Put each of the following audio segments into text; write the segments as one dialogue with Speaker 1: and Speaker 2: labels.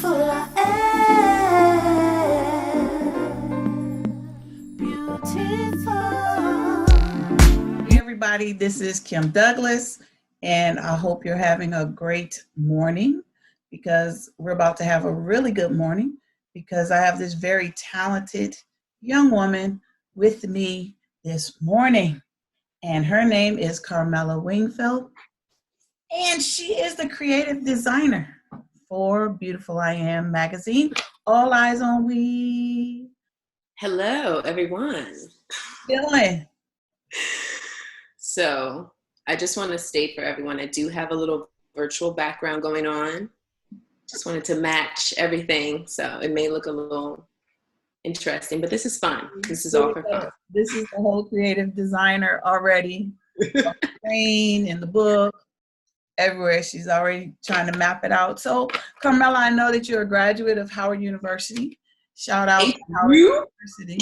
Speaker 1: beautiful I am. Beautiful.
Speaker 2: Hey everybody, this is Kim Douglas, and I hope you're having a great morning because we're about to have a really good morning because I have this very talented young woman with me this morning, and her name is Carmela Wingfield, and she is the creative designer for Beautiful I Am magazine. All eyes on we.
Speaker 3: Hello, everyone.
Speaker 2: Feeling.
Speaker 3: So I just want to state for everyone, I do have a little virtual background going on. Just wanted to match everything. So it may look a little interesting, but this is fun. This is all for fun.
Speaker 2: This is the whole creative designer already. On the screen, in the book, everywhere. She's already trying to map it out. So, Carmela, I know that you're a graduate of Howard University. Shout out to Howard University.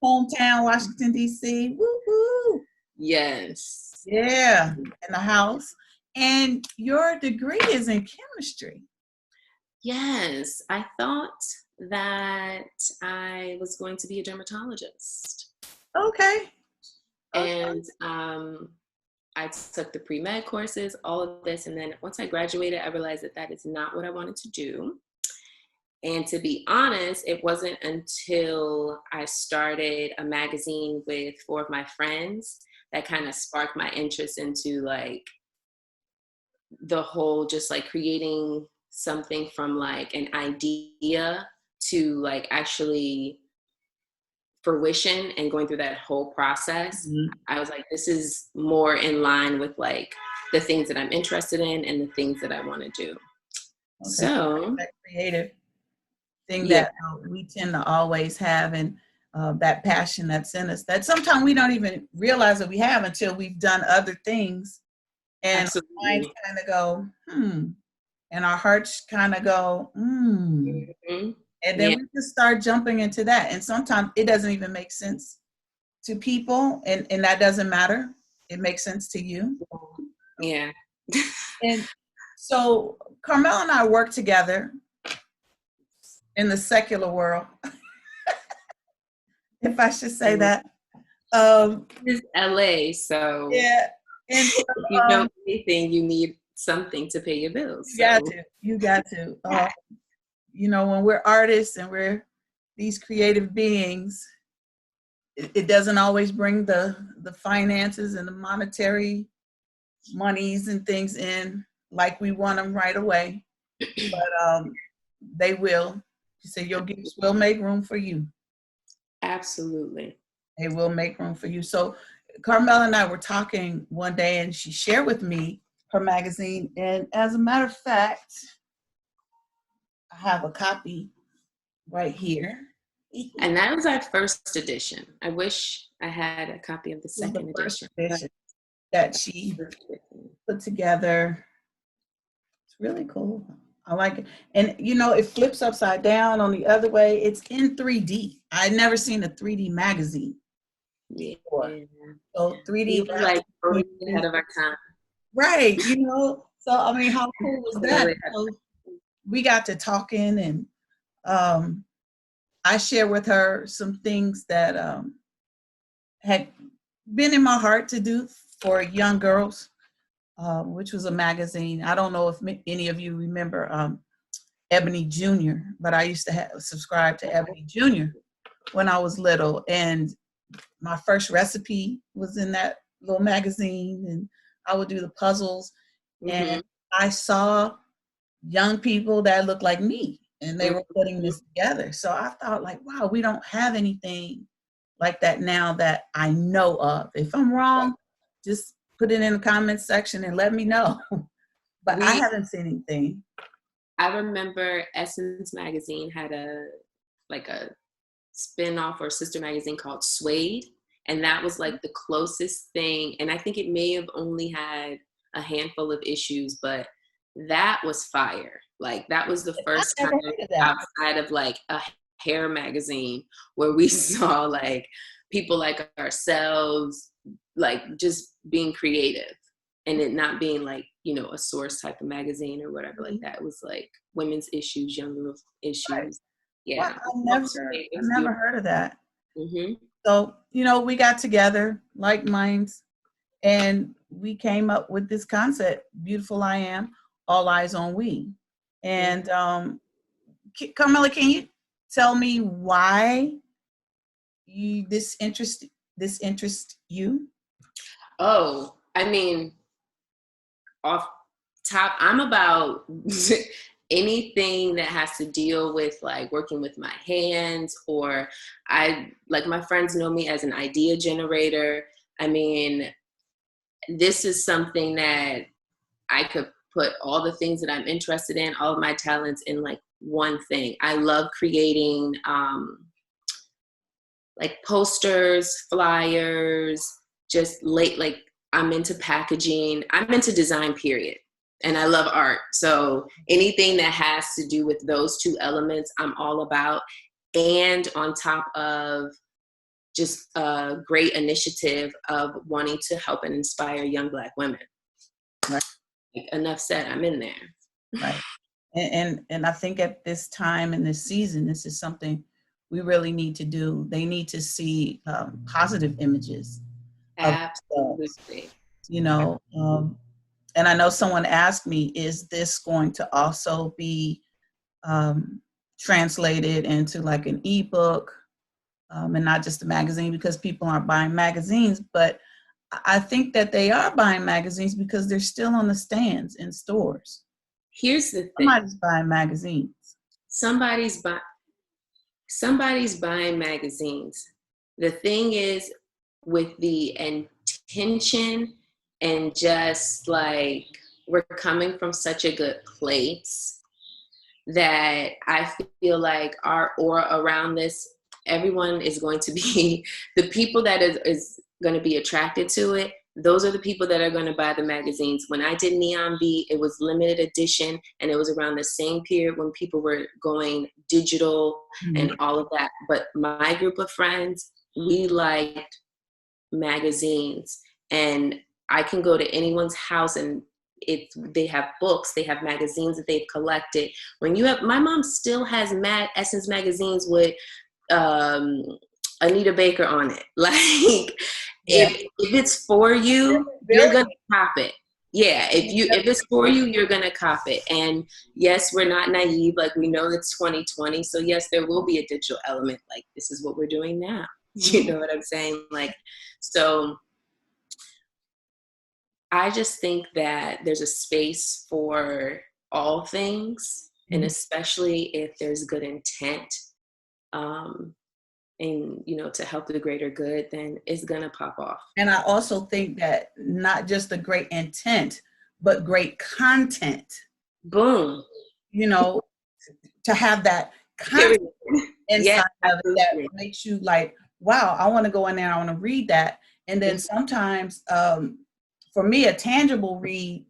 Speaker 2: Hometown, Washington, D.C. Woo-hoo.
Speaker 3: Yes.
Speaker 2: Yeah, in the house. And your degree is in chemistry.
Speaker 3: Yes. I thought that I was going to be a dermatologist.
Speaker 2: Okay.
Speaker 3: And I took the pre-med courses, all of this. And then once I graduated, I realized that that is not what I wanted to do. And to be honest, it wasn't until I started a magazine with 4 of my friends that kind of sparked my interest into like the whole just like creating something from like an idea to like actually fruition and going through that whole process.
Speaker 2: Mm-hmm.
Speaker 3: I was like, this is more in line with like the things that I'm interested in and the things that I want to do. Okay. So
Speaker 2: that creative thing
Speaker 3: yeah.
Speaker 2: that we tend to always have, and that passion that's in us that sometimes we don't even realize that we have until we've done other things, and
Speaker 3: Absolutely.
Speaker 2: our minds kind of go, and our hearts kind of go,
Speaker 3: Mm-hmm.
Speaker 2: And then we just start jumping into that. And sometimes it doesn't even make sense to people, and that doesn't matter. It makes sense to you.
Speaker 3: Yeah.
Speaker 2: And so Carmela and I work together in the secular world, if I should say that.
Speaker 3: This is LA, so
Speaker 2: yeah. And
Speaker 3: if you know anything, you need something to pay your bills.
Speaker 2: You got to. You know, when we're artists and we're these creative beings, it doesn't always bring the finances and the monetary monies and things in like we want them right away. But they will. You say your gifts will make room for you.
Speaker 3: Absolutely.
Speaker 2: They will make room for you. So Carmela and I were talking one day, and she shared with me her magazine. And as a matter of fact, I have a copy right here.
Speaker 3: And that was our first edition. I wish I had a copy of the second edition
Speaker 2: that she put together. It's really cool. I like it. And, you know, it flips upside down on the other way. It's in 3D. I'd never seen a 3D magazine before. So 3D.
Speaker 3: Like ahead of our time.
Speaker 2: Right. You know, so, I mean, how cool was that? So we got to talking, and I shared with her some things that had been in my heart to do for young girls, which was a magazine. I don't know if any of you remember Ebony Jr., but I used to subscribe to Ebony Jr. when I was little, and my first recipe was in that little magazine, and I would do the puzzles, and I saw young people that looked like me, and they were putting this together. So I thought, like, wow, we don't have anything like that now that I know of. If I'm wrong, just put it in the comments section and let me know. But I haven't seen anything.
Speaker 3: I remember Essence magazine had a spin-off or sister magazine called Suede, and that was like the closest thing. And I think it may have only had a handful of issues, but that was fire. Like that was the first time outside of like a hair magazine where we saw like people like ourselves like just being creative and it not being like you know, a Source type of magazine or whatever like that. It was like women's issues, young girls
Speaker 2: Right.
Speaker 3: issues.
Speaker 2: Well,
Speaker 3: Yeah.
Speaker 2: I
Speaker 3: It was
Speaker 2: never
Speaker 3: beautiful.
Speaker 2: heard of that.
Speaker 3: Hmm.
Speaker 2: So, we got together, like minds, and we came up with this concept, Beautiful I Am, All Eyes on We. And Carmela, can you tell me why this interest you?
Speaker 3: Oh, I mean, off top, I'm about anything that has to deal with like working with my hands, or like my friends know me as an idea generator. I mean, this is something that I could put all the things that I'm interested in, all of my talents in like one thing. I love creating like posters, flyers, just like I'm into packaging. I'm into design, period. And I love art. So anything that has to do with those two elements, I'm all about. And on top of just a great initiative of wanting to help and inspire young Black women.
Speaker 2: Right.
Speaker 3: Like, enough said, I'm in there.
Speaker 2: Right. And I think at this time in this season, this is something we really need to do. They need to see positive images of themselves,
Speaker 3: Absolutely.
Speaker 2: and I know someone asked me, is this going to also be translated into like an ebook, and not just a magazine, because people aren't buying magazines, but I think that they are buying magazines because they're still on the stands in stores.
Speaker 3: Here's the thing.
Speaker 2: Somebody's buying magazines.
Speaker 3: Somebody's buying somebody's buying magazines. The thing is, with the intention and just like we're coming from such a good place that I feel like our aura around this, everyone is going to be the people that is going to be attracted to it. Those are the people that are going to buy the magazines. When I did Neon B, it was limited edition, and it was around the same period when people were going digital and all of that. But my group of friends, we liked magazines, and I can go to anyone's house and they have books, they have magazines that they've collected. When you have, my mom still has Essence magazines with Anita Baker on it. Like,
Speaker 2: Yeah.
Speaker 3: if it's for you, you're gonna cop it. Yeah, if it's for you, you're gonna cop it. And yes, we're not naive. Like, we know it's 2020, so yes, there will be a digital element. Like, this is what we're doing now. You know what I'm saying? Like, so I just think that there's a space for all things, and especially if there's good intent, and to help the greater good, then it's gonna pop off.
Speaker 2: And I also think that not just the great intent, but great content.
Speaker 3: Boom.
Speaker 2: To have that content inside of it that makes you like, wow, I want to go in there, I want to read that. And then sometimes, for me, a tangible read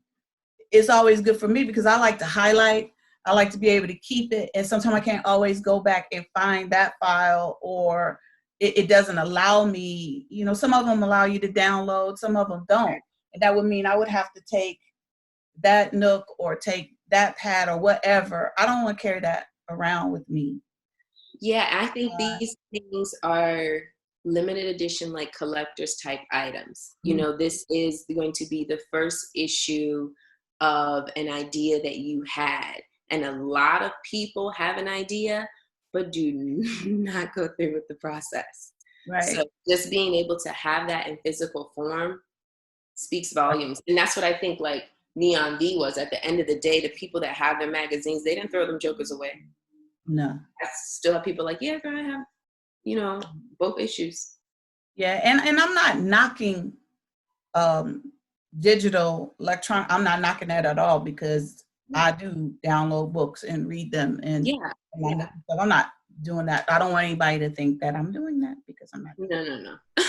Speaker 2: is always good for me because I like to highlight. I like to be able to keep it. And sometimes I can't always go back and find that file, or it doesn't allow me, some of them allow you to download, some of them don't. And that would mean I would have to take that Nook or take that pad or whatever. I don't want to carry that around with me.
Speaker 3: Yeah, I think these things are limited edition, like collector's type items. This is going to be the first issue of an idea that you had. And a lot of people have an idea, but do not go through with the process.
Speaker 2: Right.
Speaker 3: So just being able to have that in physical form speaks volumes. And that's what I think like Neon B was. At the end of the day, the people that have their magazines, they didn't throw them jokers away.
Speaker 2: No.
Speaker 3: I still have people like, yeah, girl, I have, both issues.
Speaker 2: Yeah, and I'm not knocking digital electronic. I'm not knocking that at all, because I do download books and read them, and I'm not doing that. I don't want anybody to think that I'm doing that, because I'm not.
Speaker 3: No.
Speaker 2: But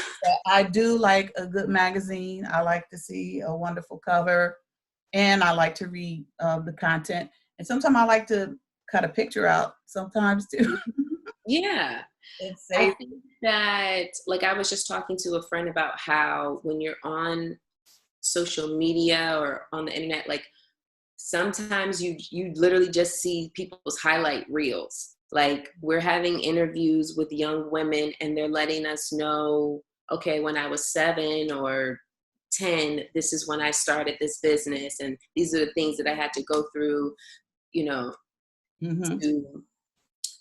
Speaker 2: I do like a good magazine. I like to see a wonderful cover, and I like to read the content. And sometimes I like to cut a picture out sometimes too.
Speaker 3: Yeah. I think that, like, I was just talking to a friend about how when you're on social media or on the internet, like sometimes you literally just see people's highlight reels. Like we're having interviews with young women and they're letting us know, okay, when I was 7 or 10, this is when I started this business, and these are the things that I had to go through, you know, to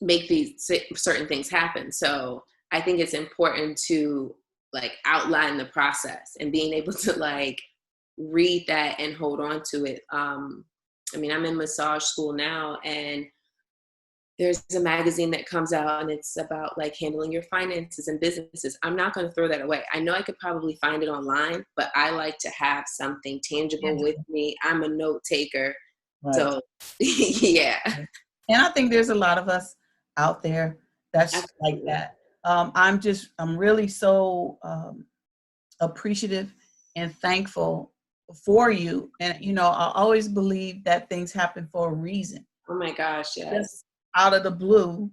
Speaker 3: make these certain things happen. So I think it's important to like outline the process and being able to like read that and hold on to it. I mean, I'm in massage school now, and there's a magazine that comes out and it's about like handling your finances and businesses. I'm not going to throw that away. I know I could probably find it online, but I like to have something tangible with me. I'm a note taker. Right. So yeah.
Speaker 2: And I think there's a lot of us out there that's Absolutely. Like that. I'm really so appreciative and thankful for you. And, you know, I always believe that things happen for a reason.
Speaker 3: Oh my gosh, yes.
Speaker 2: Just out of the blue,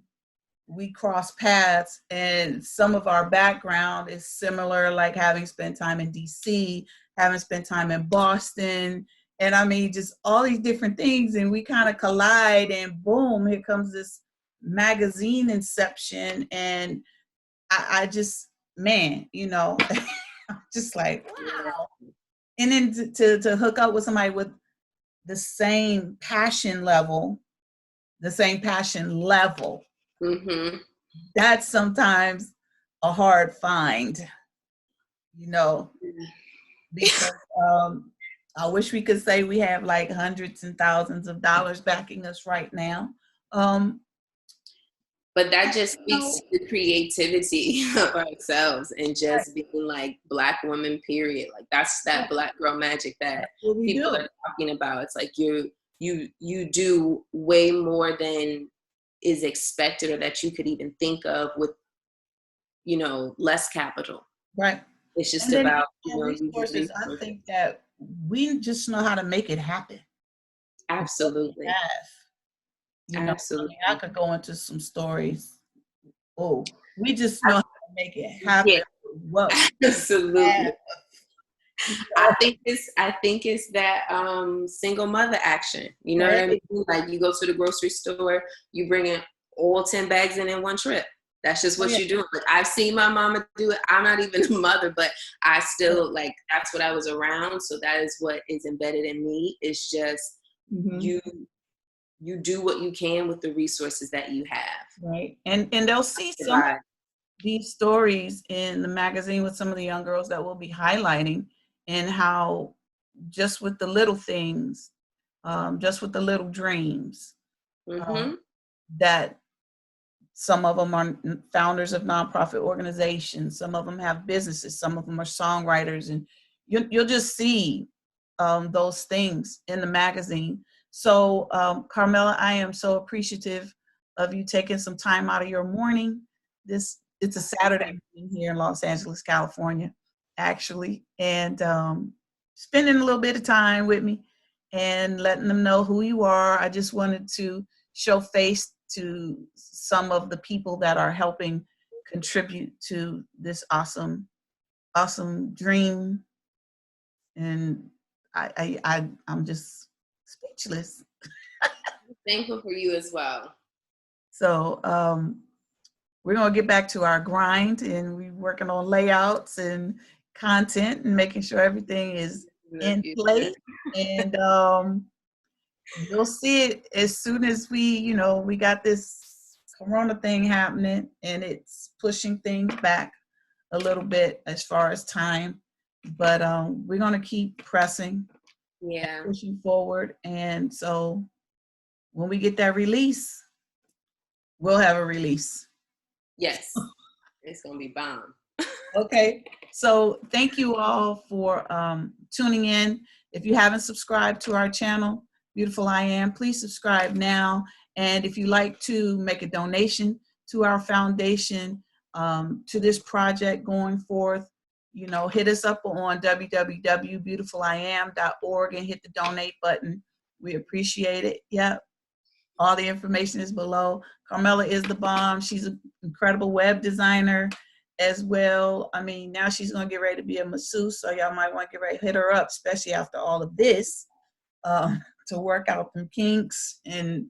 Speaker 2: we cross paths, and some of our background is similar, like having spent time in DC, having spent time in Boston, and I mean, just all these different things, and we kind of collide, and boom, here comes this magazine inception, and I just, man, you know, I'm just like, wow. And then to hook up with somebody with the same passion level, that's sometimes a hard find, you know, because I wish we could say we have like hundreds and thousands of dollars backing us right now.
Speaker 3: But that just speaks to the creativity of ourselves and just being like Black women, period. Like that's that Black girl magic that people are talking about. It's like you do way more than is expected or that you could even think of with, you know, less capital.
Speaker 2: Right.
Speaker 3: It's just about, you know,
Speaker 2: resources. I think that we just know how to make it happen.
Speaker 3: Absolutely.
Speaker 2: You know, absolutely. I could go into some stories. Oh, we just know how to make it happen.
Speaker 3: Yeah. What absolutely. I think it's that single mother action. You know what I mean? Like you go to the grocery store, you bring in all 10 bags in one trip. That's just what you do. Like I've seen my mama do it. I'm not even a mother, but I still like that's what I was around. So that is what is embedded in me. It's just you do what you can with the resources that you have.
Speaker 2: Right. And they'll see some of these stories in the magazine with some of the young girls that we'll be highlighting, and how just with the little things, just with the little dreams, that some of them are founders of nonprofit organizations, some of them have businesses, some of them are songwriters, and you'll just see those things in the magazine. So, Carmela, I am so appreciative of you taking some time out of your morning. It's a Saturday here in Los Angeles, California, actually, and spending a little bit of time with me and letting them know who you are. I just wanted to show face to some of the people that are helping contribute to this awesome dream. And I'm just speechless.
Speaker 3: Thankful for you as well.
Speaker 2: So we're gonna get back to our grind, and we're working on layouts and content and making sure everything is in place. And you'll see it as soon as we got this Corona thing happening, and it's pushing things back a little bit as far as time. But we're gonna keep pressing, pushing forward. And so when we get that release, we'll have a release.
Speaker 3: Yes, it's gonna be bomb.
Speaker 2: Okay, so thank you all for tuning in. If you haven't subscribed to our channel, Beautiful I Am, please subscribe now. And if you'd like to make a donation to our foundation, to this project going forth, hit us up on www.beautifuliam.org and hit the donate button. We appreciate it. Yep. All the information is below. Carmela is the bomb. She's an incredible web designer, as well. I mean, now she's going to get ready to be a masseuse, so y'all might want to get ready to hit her up, especially after all of this, to work out them kinks. And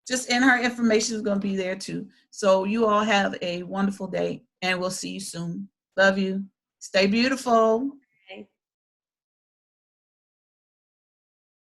Speaker 2: her information is going to be there too. So you all have a wonderful day, and we'll see you soon. Love you. Stay beautiful.